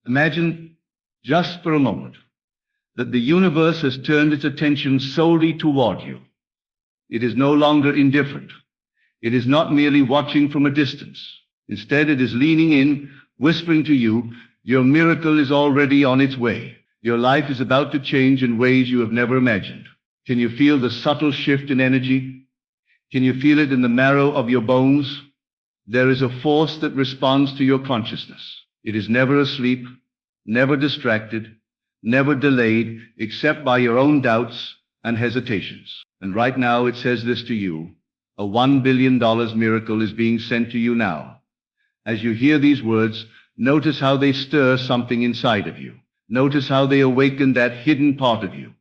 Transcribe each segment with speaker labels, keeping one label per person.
Speaker 1: Imagine, just for a moment, that the universe has turned its attention solely toward you. It is no longer indifferent. It is not merely watching from a distance. Instead, it is leaning in, whispering to you, your miracle is already on its way. Your life is about to change in ways you have never imagined. Can you feel the subtle shift in energy? Can you feel it in the marrow of your bones? There is a force that responds to your consciousness. It is never asleep, never distracted, never delayed, except by your own doubts and hesitations. And right now it says this to you: a $1 billion miracle is being sent to you now. As you hear these words, notice how they stir something inside of you. Notice how they awaken that hidden part of you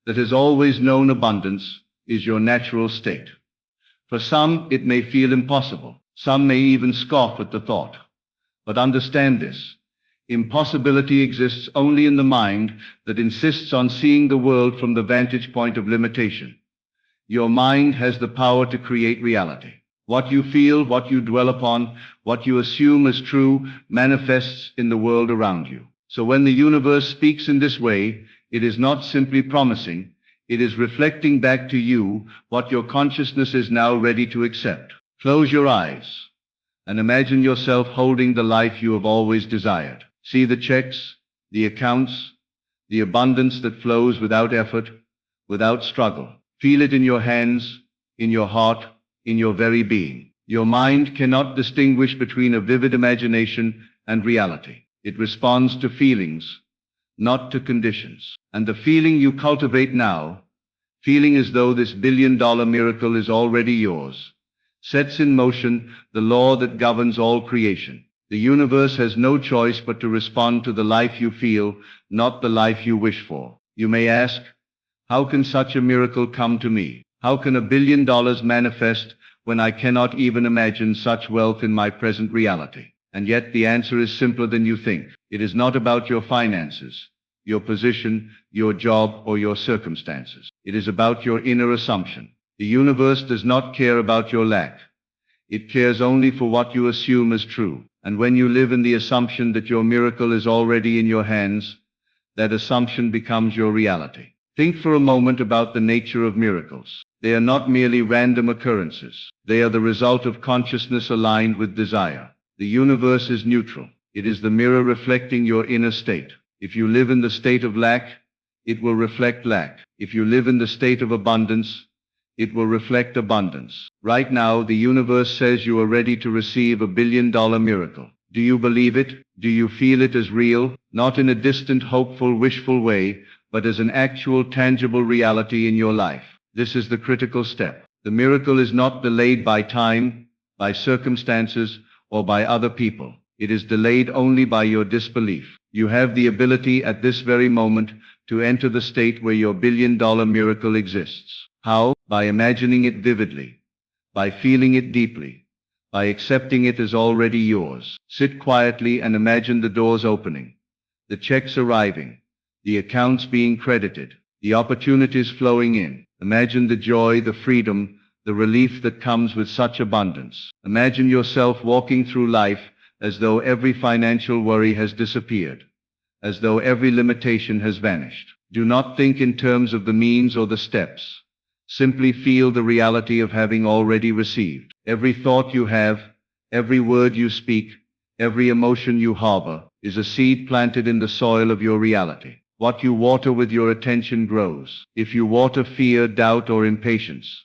Speaker 1: that has always known abundance is your natural state. For some, it may feel impossible. Some may even scoff at the thought. But understand this: impossibility exists only in the mind that insists on seeing the world from the vantage point of limitation. Your mind has the power to create reality. What you feel, what you dwell upon, what you assume as true, manifests in the world around you. So when the universe speaks in this way, it is not simply promising, it is reflecting back to you what your consciousness is now ready to accept. Close your eyes and imagine yourself holding the life you have always desired. See the checks, the accounts, the abundance that flows without effort, without struggle. Feel it in your hands, in your heart, in your very being. Your mind cannot distinguish between a vivid imagination and reality. It responds to feelings, not to conditions. And the feeling you cultivate now, feeling as though this billion-dollar miracle is already yours, sets in motion the law that governs all creation. The universe has no choice but to respond to the life you feel, not the life you wish for. You may ask, how can such a miracle come to me? How can $1 billion manifest when I cannot even imagine such wealth in my present reality? And yet the answer is simpler than you think. It is not about your finances, your position, your job, or your circumstances. It is about your inner assumption. The universe does not care about your lack. It cares only for what you assume as true. And when you live in the assumption that your miracle is already in your hands, that assumption becomes your reality. Think for a moment about the nature of miracles. They are not merely random occurrences. They are the result of consciousness aligned with desire. The universe is neutral. It is the mirror reflecting your inner state. If you live in the state of lack, it will reflect lack. If you live in the state of abundance, it will reflect abundance. Right now, the universe says you are ready to receive $1 billion miracle. Do you believe it? Do you feel it as real? Not in a distant, hopeful, wishful way, but as an actual, tangible reality in your life. This is the critical step. The miracle is not delayed by time, by circumstances, or by other people. It is delayed only by your disbelief. You have the ability at this very moment to enter the state where your $1 billion miracle exists. How? By imagining it vividly, by feeling it deeply, by accepting it as already yours. Sit quietly and imagine the doors opening, the checks arriving, the accounts being credited, the opportunities flowing in. Imagine the joy, the freedom, the relief that comes with such abundance. Imagine yourself walking through life as though every financial worry has disappeared, as though every limitation has vanished. Do not think in terms of the means or the steps. Simply feel the reality of having already received. Every thought you have, every word you speak, every emotion you harbor, is a seed planted in the soil of your reality. What you water with your attention grows. If you water fear, doubt, or impatience,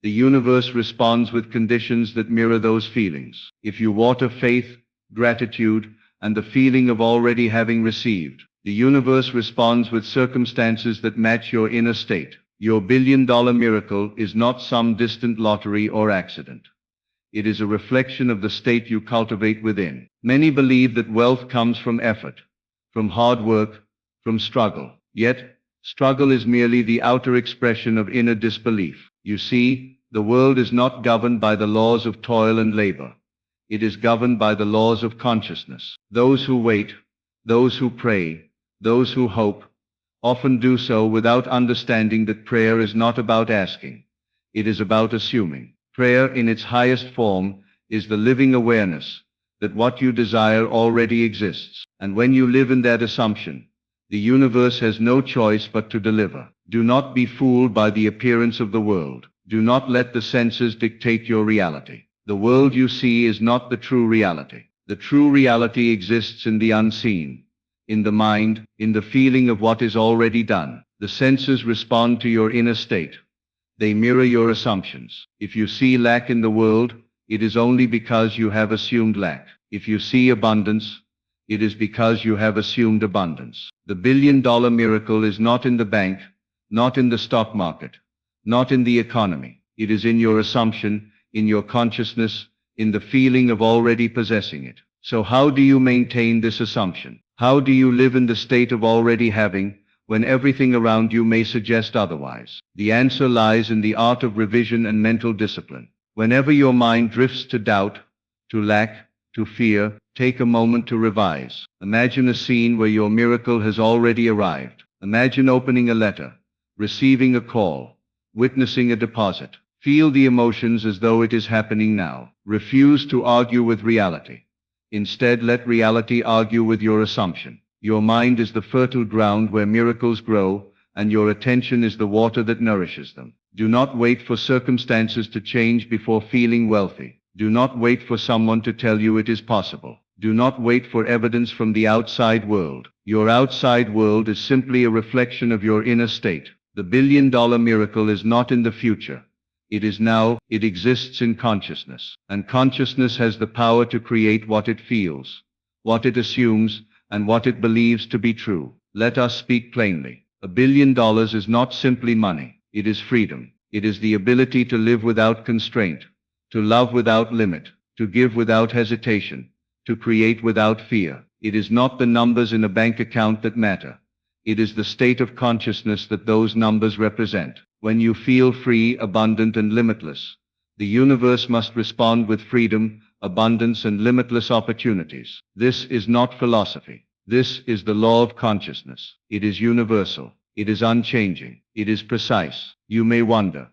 Speaker 1: the universe responds with conditions that mirror those feelings. If you water faith, gratitude, and the feeling of already having received, the universe responds with circumstances that match your inner state. Your $1 billion miracle is not some distant lottery or accident. It is a reflection of the state you cultivate within. Many believe that wealth comes from effort, from hard work, from struggle. Yet, struggle is merely the outer expression of inner disbelief. You see, the world is not governed by the laws of toil and labor. It is governed by the laws of consciousness. Those who wait, those who pray, those who hope, often do so without understanding that prayer is not about asking. It is about assuming. Prayer in its highest form is the living awareness that what you desire already exists. And when you live in that assumption, the universe has no choice but to deliver. Do not be fooled by the appearance of the world. Do not let the senses dictate your reality. The world you see is not the true reality. The true reality exists in the unseen, in the mind, in the feeling of what is already done. The senses respond to your inner state. They mirror your assumptions. If you see lack in the world, it is only because you have assumed lack. If you see abundance, it is because you have assumed abundance. The billion-dollar miracle is not in the bank, not in the stock market, not in the economy. It is in your assumption, in your consciousness, in the feeling of already possessing it. So how do you maintain this assumption? How do you live in the state of already having, when everything around you may suggest otherwise? The answer lies in the art of revision and mental discipline. Whenever your mind drifts to doubt, to lack, to fear, take a moment to revise. Imagine a scene where your miracle has already arrived. Imagine opening a letter, receiving a call, witnessing a deposit. Feel the emotions as though it is happening now. Refuse to argue with reality. Instead, let reality argue with your assumption. Your mind is the fertile ground where miracles grow, and your attention is the water that nourishes them. Do not wait for circumstances to change before feeling wealthy. Do not wait for someone to tell you it is possible. Do not wait for evidence from the outside world. Your outside world is simply a reflection of your inner state. The billion-dollar miracle is not in the future. It is now. It exists in consciousness. And consciousness has the power to create what it feels, what it assumes, and what it believes to be true. Let us speak plainly. $1 billion is not simply money. It is freedom. It is the ability to live without constraint, to love without limit, to give without hesitation, to create without fear. It is not the numbers in a bank account that matter. It is the state of consciousness that those numbers represent. When you feel free, abundant, and limitless, the universe must respond with freedom, abundance, and limitless opportunities. This is not philosophy. This is the law of consciousness. It is universal. It is unchanging. It is precise. You may wonder,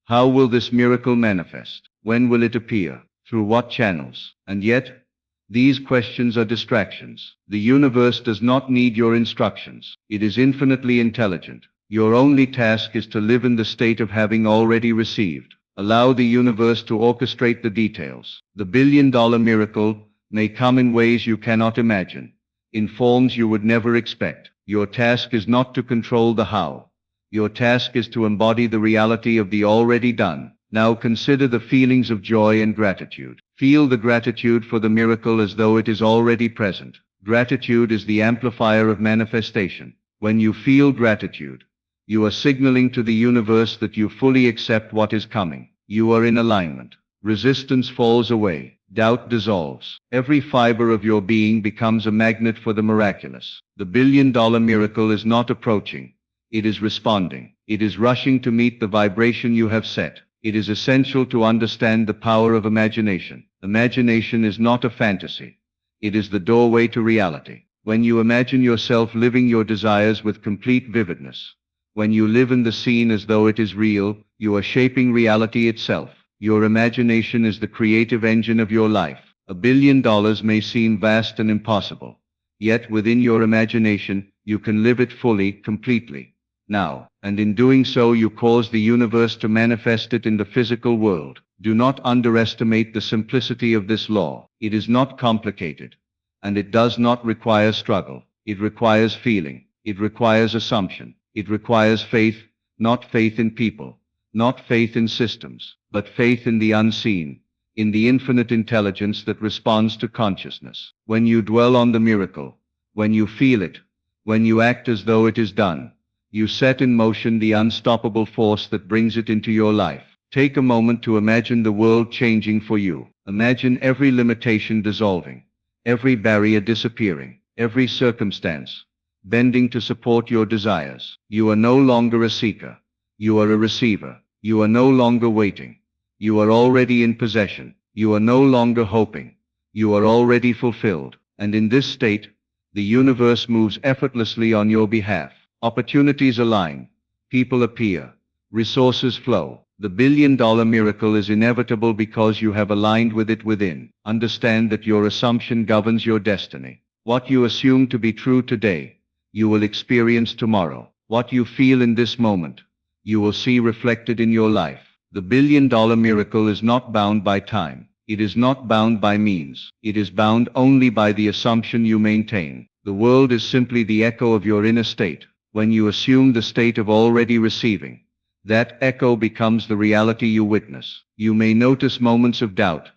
Speaker 1: how will this miracle manifest? When will it appear? Through what channels? And yet, these questions are distractions. The universe does not need your instructions. It is infinitely intelligent. Your only task is to live in the state of having already received. Allow the universe to orchestrate the details. The billion-dollar miracle may come in ways you cannot imagine, in forms you would never expect. Your task is not to control the how. Your task is to embody the reality of the already done. Now consider the feelings of joy and gratitude. Feel the gratitude for the miracle as though it is already present. Gratitude is the amplifier of manifestation. When you feel gratitude, you are signaling to the universe that you fully accept what is coming. You are in alignment. Resistance falls away. Doubt dissolves. Every fiber of your being becomes a magnet for the miraculous. The billion-dollar miracle is not approaching. It is responding. It is rushing to meet the vibration you have set. It is essential to understand the power of imagination. Imagination is not a fantasy. It is the doorway to reality. When you imagine yourself living your desires with complete vividness, when you live in the scene as though it is real, you are shaping reality itself. Your imagination is the creative engine of your life. $1 billion may seem vast and impossible. Yet within your imagination, you can live it fully, completely, now. And in doing so you cause the universe to manifest it in the physical world. Do not underestimate the simplicity of this law. It is not complicated. And it does not require struggle. It requires feeling. It requires assumption. It requires faith, not faith in people, not faith in systems, but faith in the unseen, in the infinite intelligence that responds to consciousness. When you dwell on the miracle, when you feel it, when you act as though it is done, you set in motion the unstoppable force that brings it into your life. Take a moment to imagine the world changing for you. Imagine every limitation dissolving, every barrier disappearing, every circumstance bending to support your desires. You are no longer a seeker. You are a receiver. You are no longer waiting. You are already in possession. You are no longer hoping. You are already fulfilled. And in this state, the universe moves effortlessly on your behalf. Opportunities align. People appear. Resources flow. The billion-dollar miracle is inevitable because you have aligned with it within. Understand that your assumption governs your destiny. What you assume to be true today, you will experience tomorrow. What you feel in this moment, you will see reflected in your life. The billion-dollar miracle is not bound by time. It is not bound by means. It is bound only by the assumption you maintain. The world is simply the echo of your inner state. When you assume the state of already receiving, that echo becomes the reality you witness. You may notice moments of doubt,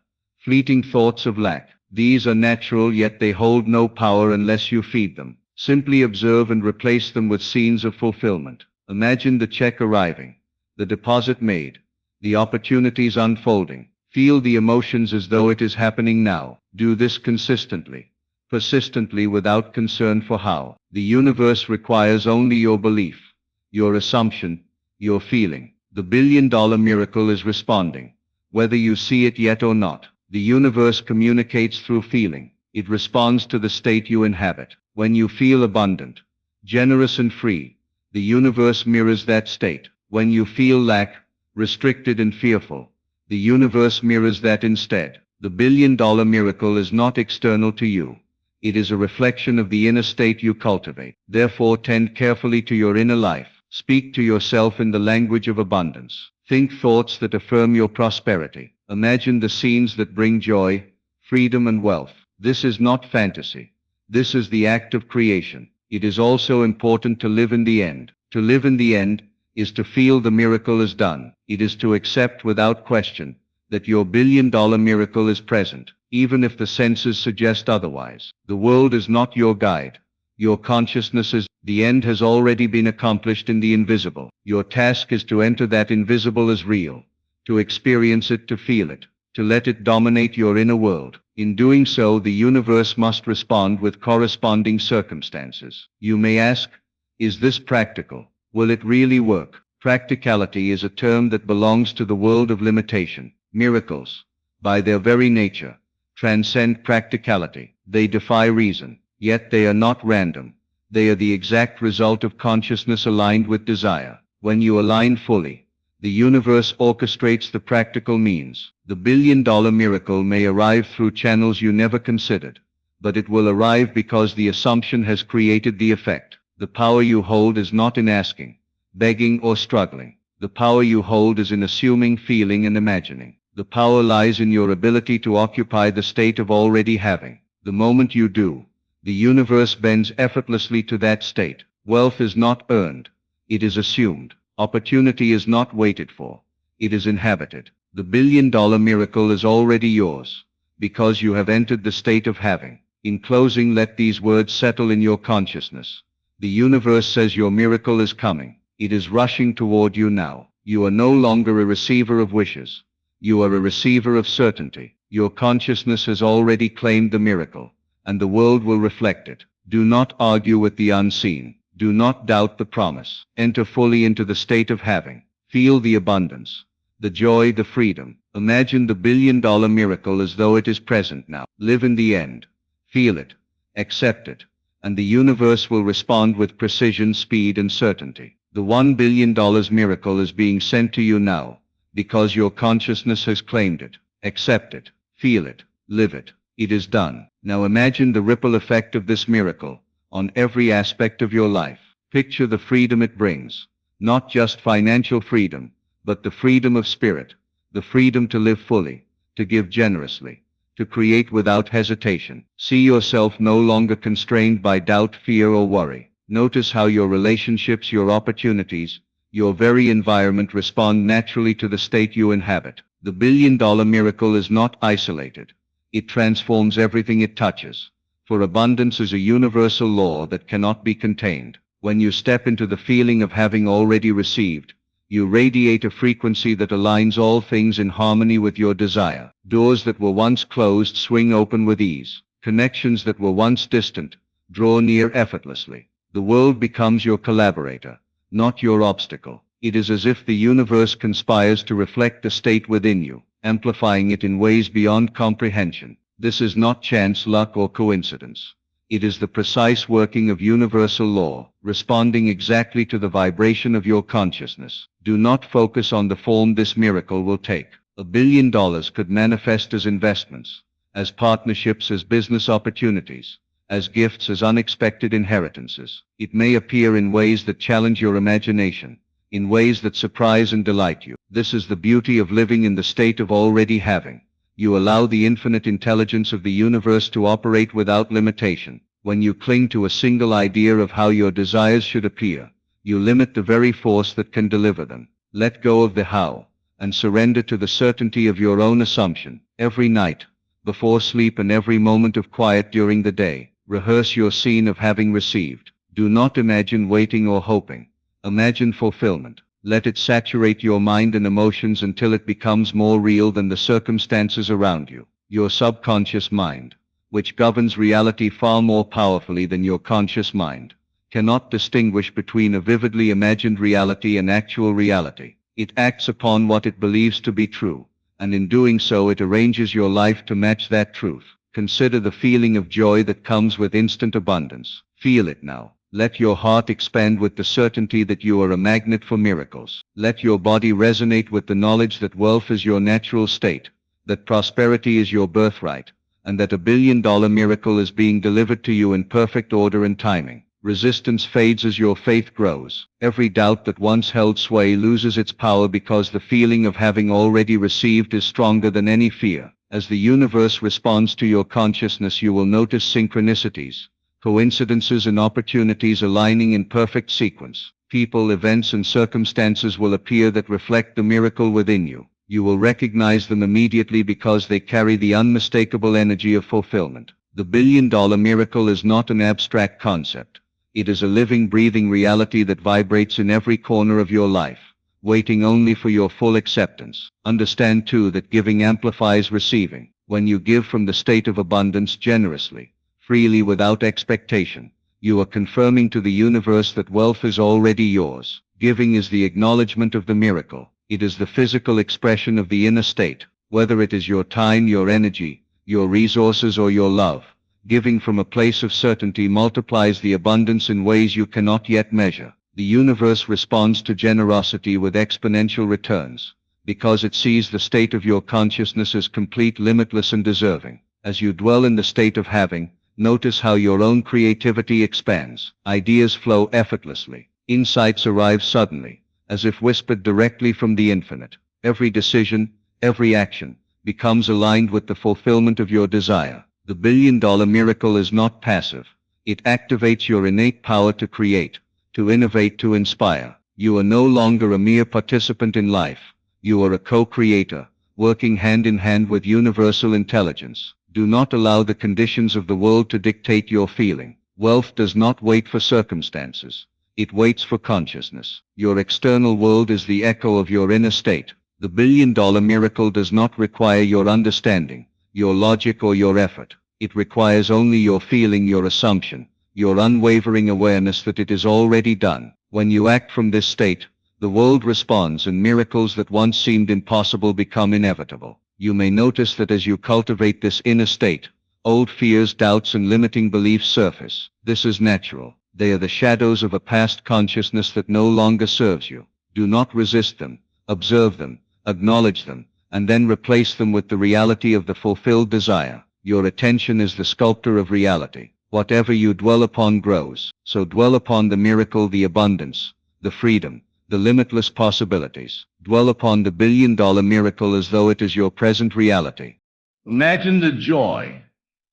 Speaker 1: fleeting thoughts of lack. These are natural, yet they hold no power unless you feed them. Simply observe and replace them with scenes of fulfillment. Imagine the check arriving, the deposit made, the opportunities unfolding. Feel the emotions as though it is happening now. Do this consistently, persistently, without concern for how. The universe requires only your belief, your assumption, your feeling. The billion-dollar miracle is responding. Whether you see it yet or not, the universe communicates through feeling. It responds to the state you inhabit. When you feel abundant, generous and free, the universe mirrors that state. When you feel lack, restricted and fearful, the universe mirrors that instead. The billion-dollar miracle is not external to you. It is a reflection of the inner state you cultivate. Therefore, tend carefully to your inner life. Speak to yourself in the language of abundance. Think thoughts that affirm your prosperity. Imagine the scenes that bring joy, freedom and wealth. This is not fantasy. This is the act of creation. It is also important to live in the end. To live in the end is to feel the miracle is done. It is to accept without question that your billion-dollar miracle is present, even if the senses suggest otherwise. The world is not your guide. Your consciousness is. The end has already been accomplished in the invisible. Your task is to enter that invisible as real, to experience it, to feel it, to let it dominate your inner world. In doing so, the universe must respond with corresponding circumstances. You may ask, is this practical? Will it really work? Practicality is a term that belongs to the world of limitation. Miracles, by their very nature, transcend practicality. They defy reason, yet they are not random. They are the exact result of consciousness aligned with desire. When you align fully, the universe orchestrates the practical means. The billion-dollar miracle may arrive through channels you never considered, but it will arrive because the assumption has created the effect. The power you hold is not in asking, begging or struggling. The power you hold is in assuming, feeling and imagining. The power lies in your ability to occupy the state of already having. The moment you do, the universe bends effortlessly to that state. Wealth is not earned, it is assumed. Opportunity is not waited for, it is inhabited. The billion-dollar miracle is already yours, because you have entered the state of having. In closing, let these words settle in your consciousness. The universe says your miracle is coming. It is rushing toward you now. You are no longer a receiver of wishes. You are a receiver of certainty. Your consciousness has already claimed the miracle, and the world will reflect it. Do not argue with the unseen. Do not doubt the promise. Enter fully into the state of having. Feel the abundance, the joy, the freedom. Imagine the billion-dollar miracle as though it is present now. Live in the end. Feel it. Accept it. And the universe will respond with precision, speed, and certainty. The $1 billion miracle is being sent to you now, because your consciousness has claimed it. Accept it. Feel it. Live it. It is done. Now imagine the ripple effect of this miracle on every aspect of your life. Picture the freedom it brings. Not just financial freedom, but the freedom of spirit, the freedom to live fully, to give generously, to create without hesitation. See yourself no longer constrained by doubt, fear, or worry. Notice how your relationships, your opportunities, your very environment respond naturally to the state you inhabit. The billion-dollar miracle is not isolated. It transforms everything it touches. For abundance is a universal law that cannot be contained. When you step into the feeling of having already received, you radiate a frequency that aligns all things in harmony with your desire. Doors that were once closed swing open with ease. Connections that were once distant draw near effortlessly. The world becomes your collaborator, not your obstacle. It is as if the universe conspires to reflect the state within you, amplifying it in ways beyond comprehension. This is not chance, luck, or coincidence. It is the precise working of universal law, responding exactly to the vibration of your consciousness. Do not focus on the form this miracle will take. $1 billion could manifest as investments, as partnerships, as business opportunities, as gifts, as unexpected inheritances. It may appear in ways that challenge your imagination, in ways that surprise and delight you. This is the beauty of living in the state of already having. You allow the infinite intelligence of the universe to operate without limitation. When you cling to a single idea of how your desires should appear, you limit the very force that can deliver them. Let go of the how, and surrender to the certainty of your own assumption. Every night, before sleep, and every moment of quiet during the day, rehearse your scene of having received. Do not imagine waiting or hoping. Imagine fulfillment. Let it saturate your mind and emotions until it becomes more real than the circumstances around you. Your subconscious mind, which governs reality far more powerfully than your conscious mind, cannot distinguish between a vividly imagined reality and actual reality. It acts upon what it believes to be true, and in doing so it arranges your life to match that truth. Consider the feeling of joy that comes with instant abundance. Feel it now. Let your heart expand with the certainty that you are a magnet for miracles. Let your body resonate with the knowledge that wealth is your natural state, that prosperity is your birthright, and that $1 billion miracle is being delivered to you in perfect order and timing. Resistance fades as your faith grows. Every doubt that once held sway loses its power because the feeling of having already received is stronger than any fear. As the universe responds to your consciousness, you will notice synchronicities, coincidences, and opportunities aligning in perfect sequence. People, events, and circumstances will appear that reflect the miracle within you. You will recognize them immediately because they carry the unmistakable energy of fulfillment. The $1 billion miracle is not an abstract concept. It is a living, breathing reality that vibrates in every corner of your life, waiting only for your full acceptance. Understand too that giving amplifies receiving. When you give from the state of abundance generously, freely, without expectation, you are confirming to the universe that wealth is already yours. Giving is the acknowledgement of the miracle. It is the physical expression of the inner state. Whether it is your time, your energy, your resources, or your love, giving from a place of certainty multiplies the abundance in ways you cannot yet measure. The universe responds to generosity with exponential returns, because it sees the state of your consciousness as complete, limitless, and deserving. As you dwell in the state of having, notice how your own creativity expands. Ideas flow effortlessly. Insights arrive suddenly, as if whispered directly from the infinite. Every decision, every action, becomes aligned with the fulfillment of your desire. The $1 billion miracle is not passive. It activates your innate power to create, to innovate, to inspire. You are no longer a mere participant in life. You are a co-creator, working hand in hand with universal intelligence. Do not allow the conditions of the world to dictate your feeling. Wealth does not wait for circumstances. It waits for consciousness. Your external world is the echo of your inner state. The $1 billion miracle does not require your understanding, your logic, or your effort. It requires only your feeling, your assumption, your unwavering awareness that it is already done. When you act from this state, the world responds, and miracles that once seemed impossible become inevitable. You may notice that as you cultivate this inner state, old fears, doubts, and limiting beliefs surface. This is natural. They are the shadows of a past consciousness that no longer serves you. Do not resist them. Observe them, acknowledge them, and then replace them with the reality of the fulfilled desire. Your attention is the sculptor of reality. Whatever you dwell upon grows. So dwell upon the miracle, the abundance, the freedom, the limitless possibilities. Dwell upon the $1 billion miracle as though it is your present reality. Imagine the joy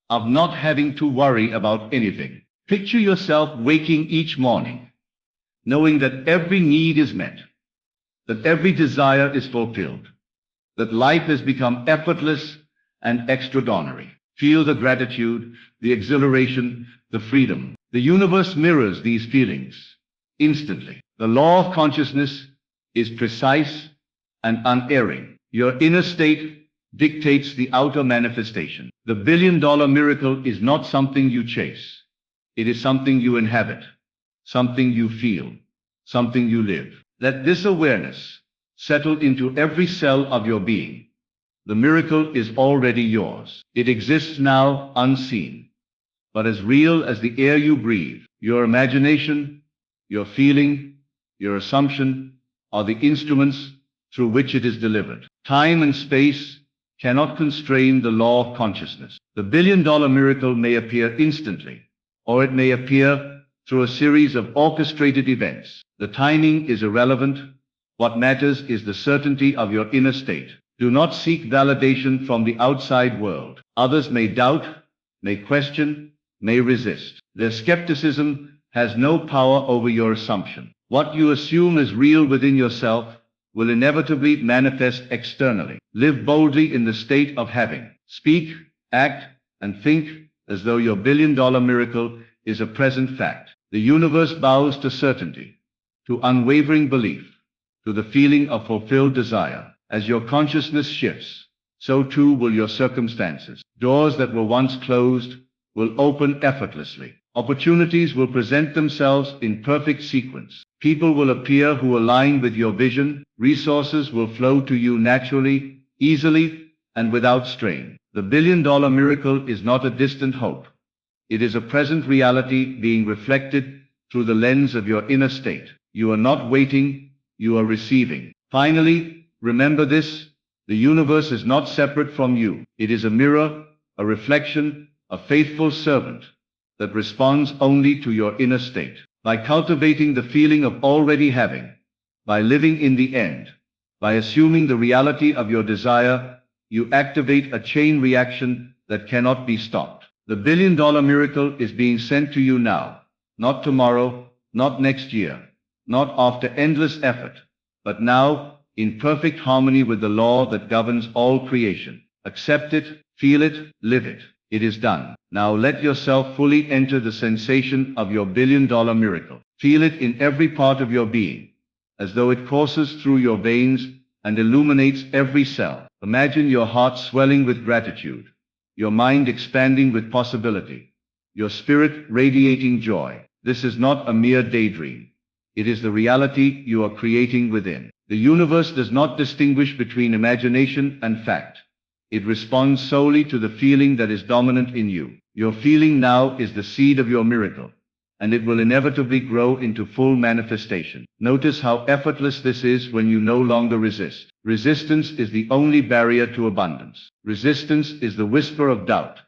Speaker 1: of not having to worry about anything. Picture yourself waking each morning, knowing that every need is met, that every desire is fulfilled, that life has become effortless and extraordinary. Feel the gratitude, the exhilaration, the freedom. The universe mirrors these feelings instantly. The law of consciousness is precise and unerring. Your inner state dictates the outer manifestation. The $1 billion miracle is not something you chase. It is something you inhabit, something you feel, something you live. Let this awareness settle into every cell of your being. The miracle is already yours. It exists now, unseen, but as real as the air you breathe. Your imagination, your feeling, your assumption are the instruments through which it is delivered. Time and space cannot constrain the law of consciousness. The billion-dollar miracle may appear instantly, or it may appear through a series of orchestrated events. The timing is irrelevant. What matters is the certainty of your inner state. Do not seek validation from the outside world. Others may doubt, may question, may resist. Their skepticism has no power over your assumption. What you assume is real within yourself will inevitably manifest externally. Live boldly in the state of having. Speak, act, and think as though your billion-dollar miracle is a present fact. The universe bows to certainty, to unwavering belief, to the feeling of fulfilled desire. As your consciousness shifts, so too will your circumstances. Doors that were once closed will open effortlessly. Opportunities will present themselves in perfect sequence. People will appear who align with your vision. Resources will flow to you naturally, easily, and without strain. The billion-dollar miracle is not a distant hope. It is a present reality being reflected through the lens of your inner state. You are not waiting, you are receiving. Finally, remember this: the universe is not separate from you. It is a mirror, a reflection, a faithful servant that responds only to your inner state. By cultivating the feeling of already having, by living in the end, by assuming the reality of your desire, you activate a chain reaction that cannot be stopped. The billion-dollar miracle is being sent to you now, not tomorrow, not next year, not after endless effort, but now, in perfect harmony with the law that governs all creation. Accept it, feel it, live it. It is done. Now let yourself fully enter the sensation of your billion-dollar miracle. Feel it in every part of your being, as though it courses through your veins and illuminates every cell. Imagine your heart swelling with gratitude, your mind expanding with possibility, your spirit radiating joy. This is not a mere daydream. It is the reality you are creating within. The universe does not distinguish between imagination and fact. It responds solely to the feeling that is dominant in you. Your feeling now is the seed of your miracle, and it will inevitably grow into full manifestation. Notice how effortless this is when you no longer resist. Resistance is the only barrier to abundance. Resistance is the whisper of doubt,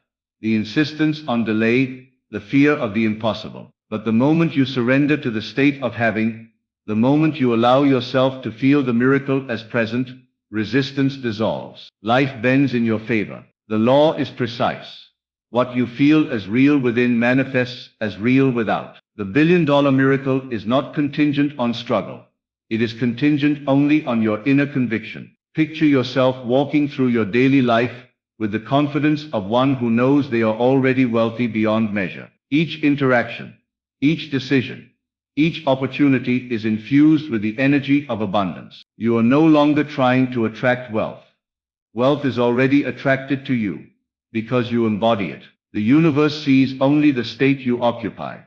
Speaker 1: the insistence on delay, the fear of the impossible. But the moment you surrender to the state of having, the moment you allow yourself to feel the miracle as present, resistance dissolves. Life bends in your favor. The law is precise. What you feel as real within manifests as real without. The billion-dollar miracle is not contingent on struggle. It is contingent only on your inner conviction. Picture yourself walking through your daily life with the confidence of one who knows they are already wealthy beyond measure. Each interaction, each decision, each opportunity is infused with the energy of abundance. You are no longer trying to attract wealth. Wealth is already attracted to you, because you embody it. The universe sees only the state you occupy,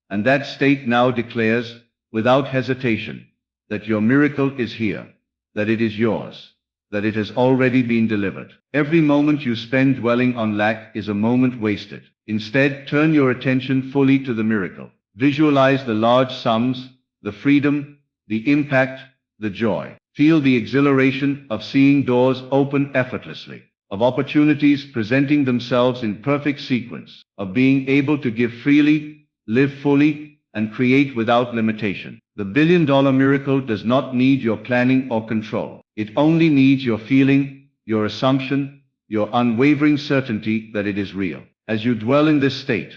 Speaker 1: and that state now declares, without hesitation, that your miracle is here, that it is yours, that it has already been delivered. Every moment you spend dwelling on lack is a moment wasted. Instead, turn your attention fully to the miracle. Visualize the large sums, the freedom, the impact, the joy. Feel the exhilaration of seeing doors open effortlessly, of opportunities presenting themselves in perfect sequence, of being able to give freely, live fully, and create without limitation. The billion-dollar miracle does not need your planning or control. It only needs your feeling, your assumption, your unwavering certainty that it is real. As you dwell in this state,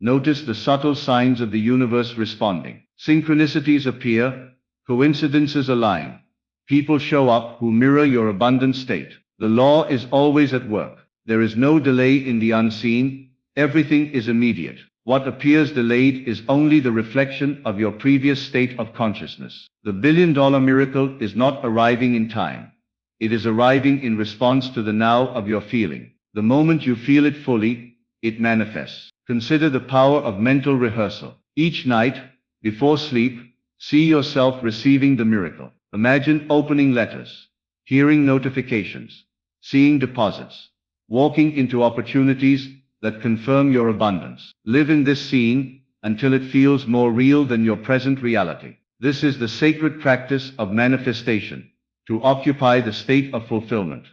Speaker 1: notice the subtle signs of the universe responding. Synchronicities appear, coincidences align. People show up who mirror your abundant state. The law is always at work. There is no delay in the unseen. Everything is immediate. What appears delayed is only the reflection of your previous state of consciousness. The billion-dollar miracle is not arriving in time. It is arriving in response to the now of your feeling. The moment you feel it fully, it manifests. Consider the power of mental rehearsal. Each night, before sleep, see yourself receiving the miracle. Imagine opening letters, hearing notifications, seeing deposits, walking into opportunities, that confirm your abundance. Live in this scene until it feels more real than your present reality. This is the sacred practice of manifestation, to occupy the state of fulfillment,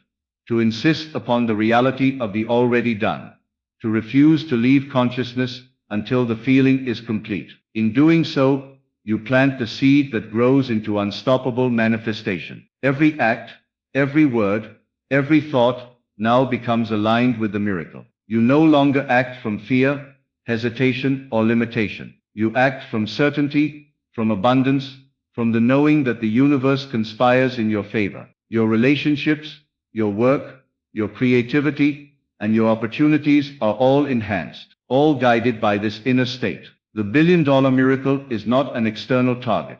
Speaker 1: to insist upon the reality of the already done, to refuse to leave consciousness until the feeling is complete. In doing so, you plant the seed that grows into unstoppable manifestation. Every act, every word, every thought now becomes aligned with the miracle. You no longer act from fear, hesitation, or limitation. You act from certainty, from abundance, from the knowing that the universe conspires in your favor. Your relationships, your work, your creativity, and your opportunities are all enhanced, all guided by this inner state. The billion-dollar miracle is not an external target.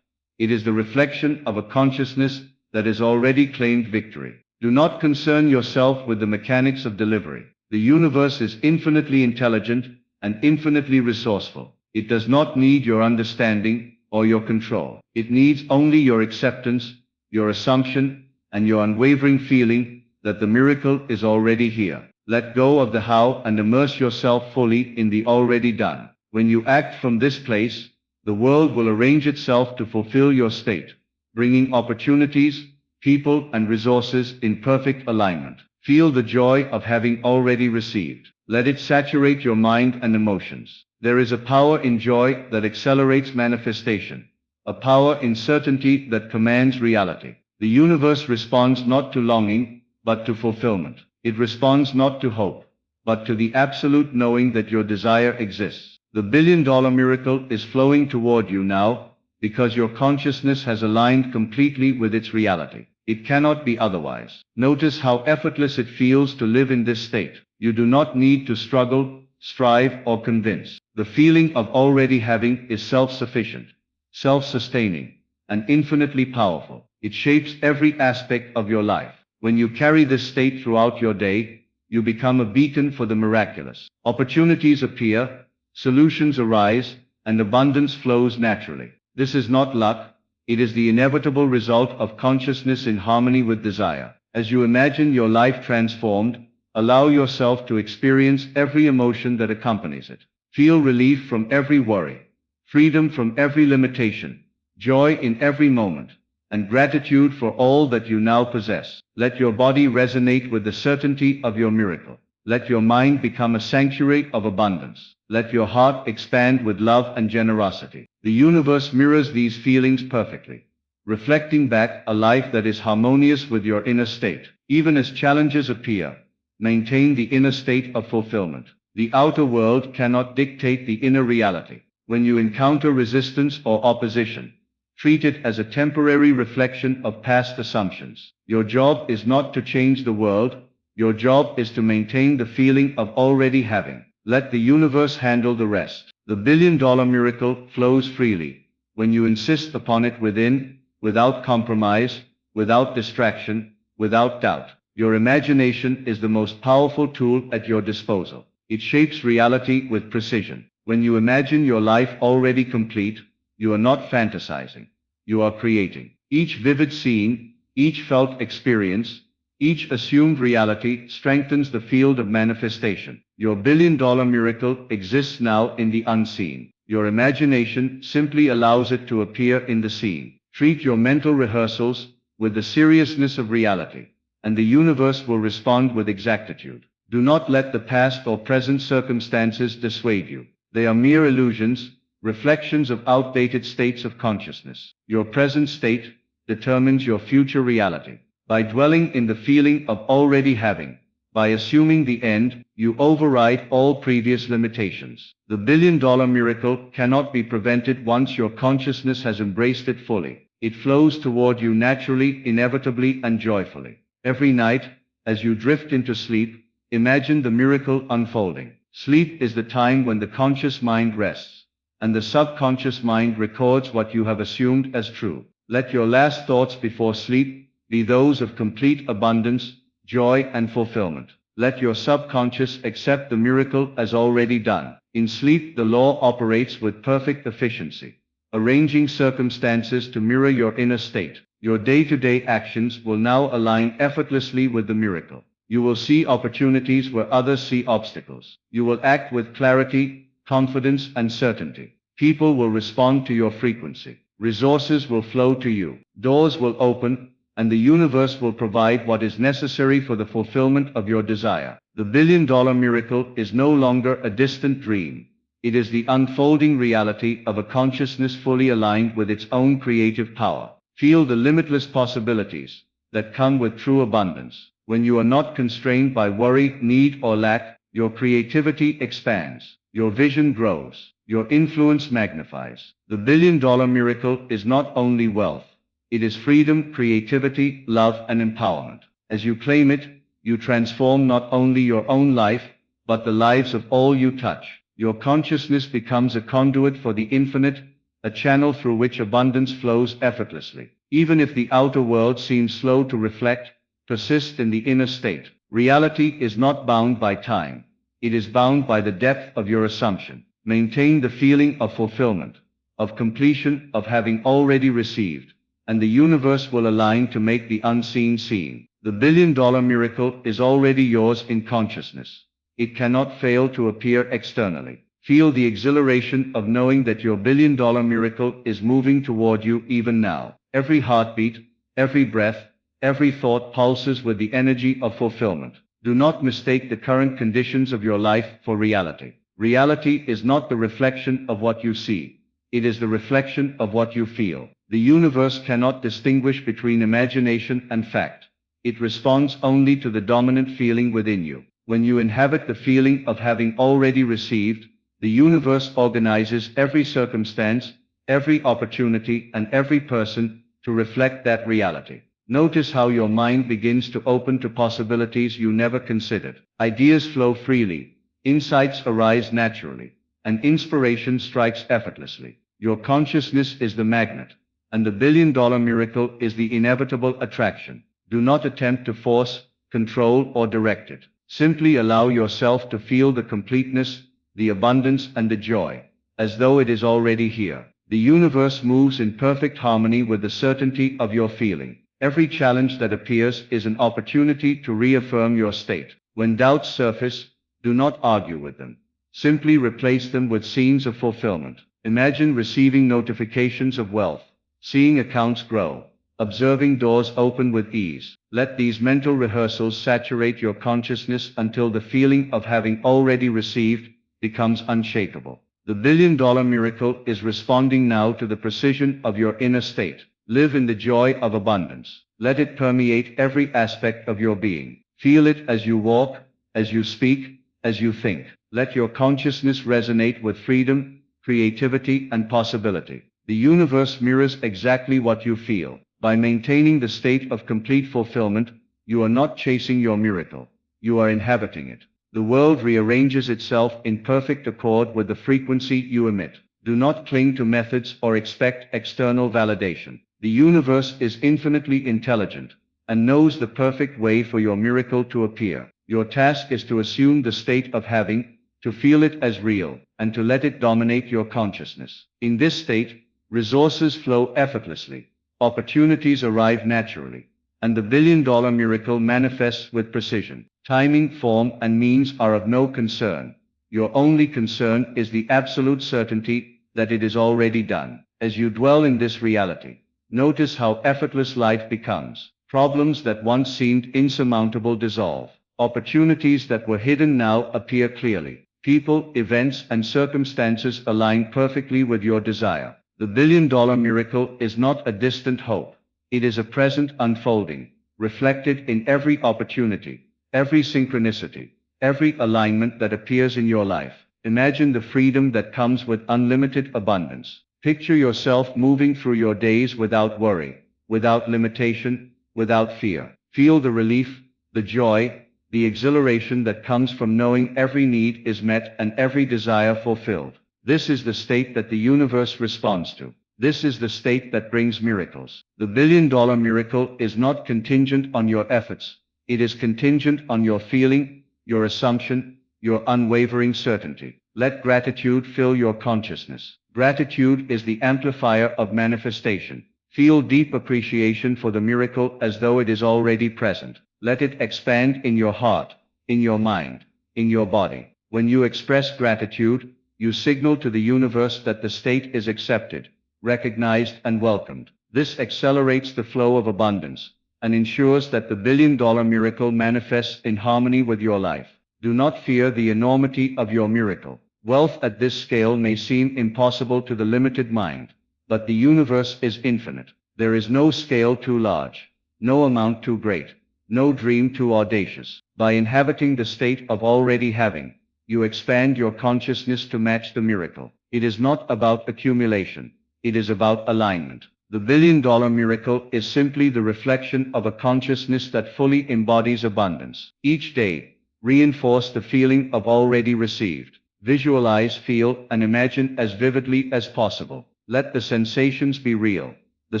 Speaker 1: It is the reflection of a consciousness that has already claimed victory. Do not concern yourself with the mechanics of delivery. The universe is infinitely intelligent and infinitely resourceful. It does not need your understanding or your control. It needs only your acceptance, your assumption, and your unwavering feeling that the miracle is already here. Let go of the how and immerse yourself fully in the already done. When you act from this place, the world will arrange itself to fulfill your state, bringing opportunities, people, and resources in perfect alignment. Feel the joy of having already received. Let it saturate your mind and emotions. There is a power in joy that accelerates manifestation, a power in certainty that commands reality. The universe responds not to longing, but to fulfillment. It responds not to hope, but to the absolute knowing that your desire exists. The billion-dollar miracle is flowing toward you now, because your consciousness has aligned completely with its reality. It cannot be otherwise. Notice how effortless it feels to live in this state. You do not need to struggle, strive, or convince. The feeling of already having is self-sufficient, self-sustaining, and infinitely powerful. It shapes every aspect of your life. When you carry this state throughout your day, you become a beacon for the miraculous. Opportunities appear, solutions arise, and abundance flows naturally. This is not luck, it is the inevitable result of consciousness in harmony with desire. As you imagine your life transformed, allow yourself to experience every emotion that accompanies it. Feel relief from every worry, freedom from every limitation, joy in every moment, and gratitude for all that you now possess. Let your body resonate with the certainty of your miracle. Let your mind become a sanctuary of abundance. Let your heart expand with love and generosity. The universe mirrors these feelings perfectly, reflecting back a life that is harmonious with your inner state. Even as challenges appear, maintain the inner state of fulfillment. The outer world cannot dictate the inner reality. When you encounter resistance or opposition, treat it as a temporary reflection of past assumptions. Your job is not to change the world, your job is to maintain the feeling of already having. Let the universe handle the rest. The billion-dollar miracle flows freely when you insist upon it within, without compromise, without distraction, without doubt. Your imagination is the most powerful tool at your disposal. It shapes reality with precision. When you imagine your life already complete, you are not fantasizing. You are creating. Each vivid scene, each felt experience, each assumed reality strengthens the field of manifestation. Your billion-dollar miracle exists now in the unseen. Your imagination simply allows it to appear in the scene. Treat your mental rehearsals with the seriousness of reality, and the universe will respond with exactitude. Do not let the past or present circumstances dissuade you. They are mere illusions, reflections of outdated states of consciousness. Your present state determines your future reality. By dwelling in the feeling of already having, by assuming the end, you override all previous limitations. The billion-dollar miracle cannot be prevented once your consciousness has embraced it fully. It flows toward you naturally, inevitably, and joyfully. Every night, as you drift into sleep, imagine the miracle unfolding. Sleep is the time when the conscious mind rests, and the subconscious mind records what you have assumed as true. Let your last thoughts before sleep be those of complete abundance, joy, and fulfillment. Let your subconscious accept the miracle as already done. In sleep, the law operates with perfect efficiency, arranging circumstances to mirror your inner state. Your day-to-day actions will now align effortlessly with the miracle. You will see opportunities where others see obstacles. You will act with clarity, confidence, and certainty. People will respond to your frequency. Resources will flow to you. Doors will open, and the universe will provide what is necessary for the fulfillment of your desire. The billion-dollar miracle is no longer a distant dream. It is the unfolding reality of a consciousness fully aligned with its own creative power. Feel the limitless possibilities that come with true abundance. When you are not constrained by worry, need, or lack, your creativity expands, your vision grows, your influence magnifies. The billion-dollar miracle is not only wealth. It is freedom, creativity, love, and empowerment. As you claim it, you transform not only your own life, but the lives of all you touch. Your consciousness becomes a conduit for the infinite, a channel through which abundance flows effortlessly. Even if the outer world seems slow to reflect, persist in the inner state. Reality is not bound by time. It is bound by the depth of your assumption. Maintain the feeling of fulfillment, of completion, of having already received, and the universe will align to make the unseen seen. The billion-dollar miracle is already yours in consciousness. It cannot fail to appear externally. Feel the exhilaration of knowing that your billion-dollar miracle is moving toward you even now. Every heartbeat, every breath, every thought pulses with the energy of fulfillment. Do not mistake the current conditions of your life for reality. Reality is not the reflection of what you see. It is the reflection of what you feel. The universe cannot distinguish between imagination and fact. It responds only to the dominant feeling within you. When you inhabit the feeling of having already received, the universe organizes every circumstance, every opportunity, and every person to reflect that reality. Notice how your mind begins to open to possibilities you never considered. Ideas flow freely, insights arise naturally, and inspiration strikes effortlessly. Your consciousness is the magnet, and the billion-dollar miracle is the inevitable attraction. Do not attempt to force, control, or direct it. Simply allow yourself to feel the completeness, the abundance, and the joy, as though it is already here. The universe moves in perfect harmony with the certainty of your feeling. Every challenge that appears is an opportunity to reaffirm your state. When doubts surface, do not argue with them. Simply replace them with scenes of fulfillment. Imagine receiving notifications of wealth, seeing accounts grow, observing doors open with ease. Let these mental rehearsals saturate your consciousness until the feeling of having already received becomes unshakable. The billion-dollar miracle is responding now to the precision of your inner state. Live in the joy of abundance. Let it permeate every aspect of your being. Feel it as you walk, as you speak, as you think. Let your consciousness resonate with freedom, creativity, and possibility. The universe mirrors exactly what you feel. By maintaining the state of complete fulfillment, you are not chasing your miracle. You are inhabiting it. The world rearranges itself in perfect accord with the frequency you emit. Do not cling to methods or expect external validation. The universe is infinitely intelligent and knows the perfect way for your miracle to appear. Your task is to assume the state of having, to feel it as real, and to let it dominate your consciousness. In this state, resources flow effortlessly, opportunities arrive naturally, and the billion-dollar miracle manifests with precision. Timing, form, and means are of no concern. Your only concern is the absolute certainty that it is already done. As you dwell in this reality, notice how effortless life becomes. Problems that once seemed insurmountable dissolve. Opportunities that were hidden now appear clearly. People, events, and circumstances align perfectly with your desire. The billion-dollar miracle is not a distant hope. It is a present unfolding, reflected in every opportunity, every synchronicity, every alignment that appears in your life. Imagine the freedom that comes with unlimited abundance. Picture yourself moving through your days without worry, without limitation, without fear. Feel the relief, the joy, the exhilaration that comes from knowing every need is met and every desire fulfilled. This is the state that the universe responds to. This is the state that brings miracles. The billion-dollar miracle is not contingent on your efforts. It is contingent on your feeling, your assumption, your unwavering certainty. Let gratitude fill your consciousness. Gratitude is the amplifier of manifestation. Feel deep appreciation for the miracle as though it is already present. Let it expand in your heart, in your mind, in your body. When you express gratitude, you signal to the universe that the state is accepted, recognized, and welcomed. This accelerates the flow of abundance and ensures that the billion-dollar miracle manifests in harmony with your life. Do not fear the enormity of your miracle. Wealth at this scale may seem impossible to the limited mind, but the universe is infinite. There is no scale too large, no amount too great, no dream too audacious. By inhabiting the state of already having, you expand your consciousness to match the miracle. It is not about accumulation, it is about alignment. The billion-dollar miracle is simply the reflection of a consciousness that fully embodies abundance. Each day, reinforce the feeling of already received. Visualize, feel, and imagine as vividly as possible. Let the sensations be real. The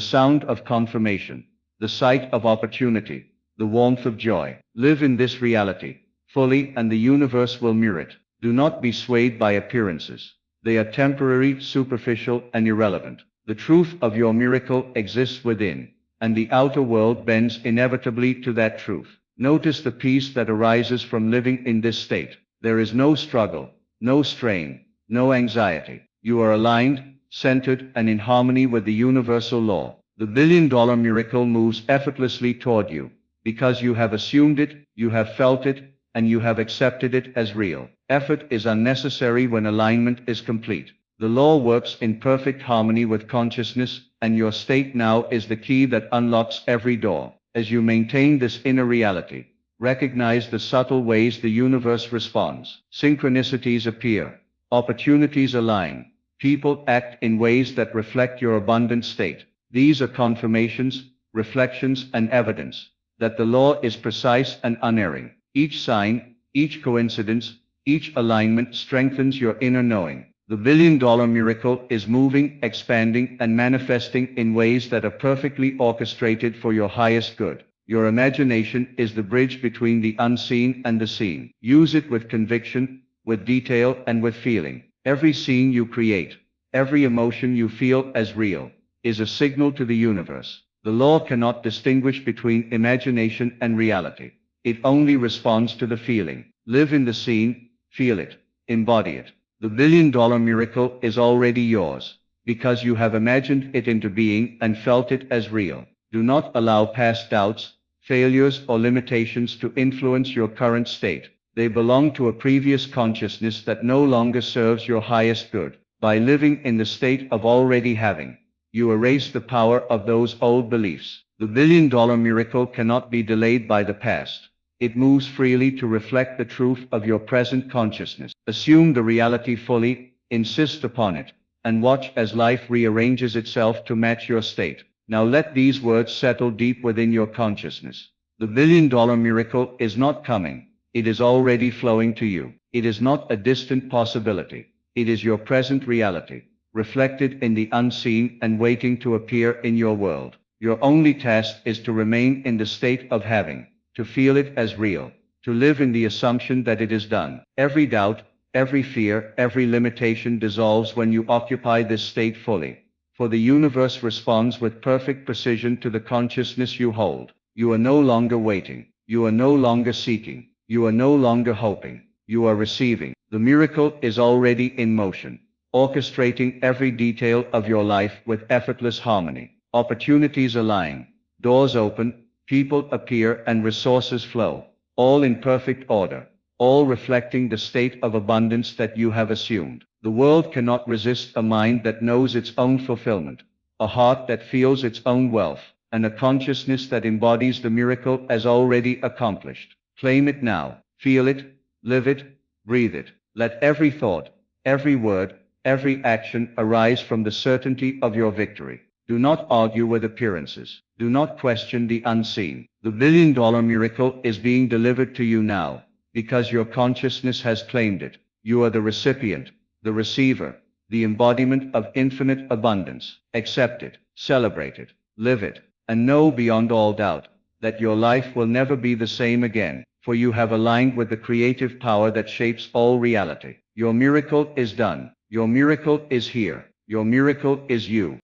Speaker 1: sound of confirmation, the sight of opportunity, the warmth of joy. Live in this reality fully, and the universe will mirror it. Do not be swayed by appearances. They are temporary, superficial, and irrelevant. The truth of your miracle exists within, and the outer world bends inevitably to that truth. Notice the peace that arises from living in this state. There is no struggle, no strain, no anxiety. You are aligned, centered, and in harmony with the universal law. The billion-dollar miracle moves effortlessly toward you, because you have assumed it, you have felt it, and you have accepted it as real. Effort is unnecessary when alignment is complete. The law works in perfect harmony with consciousness, and your state now is the key that unlocks every door. As you maintain this inner reality, recognize the subtle ways the universe responds. Synchronicities appear, opportunities align, people act in ways that reflect your abundant state. These are confirmations, reflections, and evidence that the law is precise and unerring. Each sign, each coincidence, each alignment strengthens your inner knowing. The billion-dollar miracle is moving, expanding, and manifesting in ways that are perfectly orchestrated for your highest good. Your imagination is the bridge between the unseen and the seen. Use it with conviction, with detail, and with feeling. Every scene you create, every emotion you feel as real, is a signal to the universe. The law cannot distinguish between imagination and reality. It only responds to the feeling. Live in the scene, feel it, embody it. The billion-dollar miracle is already yours, because you have imagined it into being and felt it as real. Do not allow past doubts, failures, or limitations to influence your current state. They belong to a previous consciousness that no longer serves your highest good. By living in the state of already having, you erase the power of those old beliefs. The billion-dollar miracle cannot be delayed by the past. It moves freely to reflect the truth of your present consciousness. Assume the reality fully, insist upon it, and watch as life rearranges itself to match your state. Now let these words settle deep within your consciousness. The billion-dollar miracle is not coming. It is already flowing to you. It is not a distant possibility. It is your present reality, reflected in the unseen and waiting to appear in your world. Your only task is to remain in the state of having, to feel it as real, to live in the assumption that it is done. Every doubt, every fear, every limitation dissolves when you occupy this state fully. For the universe responds with perfect precision to the consciousness you hold. You are no longer waiting. You are no longer seeking. You are no longer hoping. You are receiving. The miracle is already in motion, orchestrating every detail of your life with effortless harmony. Opportunities align, doors open, people appear, and resources flow, all in perfect order, all reflecting the state of abundance that you have assumed. The world cannot resist a mind that knows its own fulfillment, a heart that feels its own wealth, and a consciousness that embodies the miracle as already accomplished. Claim it now, feel it, live it, breathe it. Let every thought, every word, every action arise from the certainty of your victory. Do not argue with appearances. Do not question the unseen. The billion-dollar miracle is being delivered to you now, because your consciousness has claimed it. You are the recipient, the receiver, the embodiment of infinite abundance. Accept it, celebrate it, live it, and know beyond all doubt that your life will never be the same again, for you have aligned with the creative power that shapes all reality. Your miracle is done. Your miracle is here. Your miracle is you.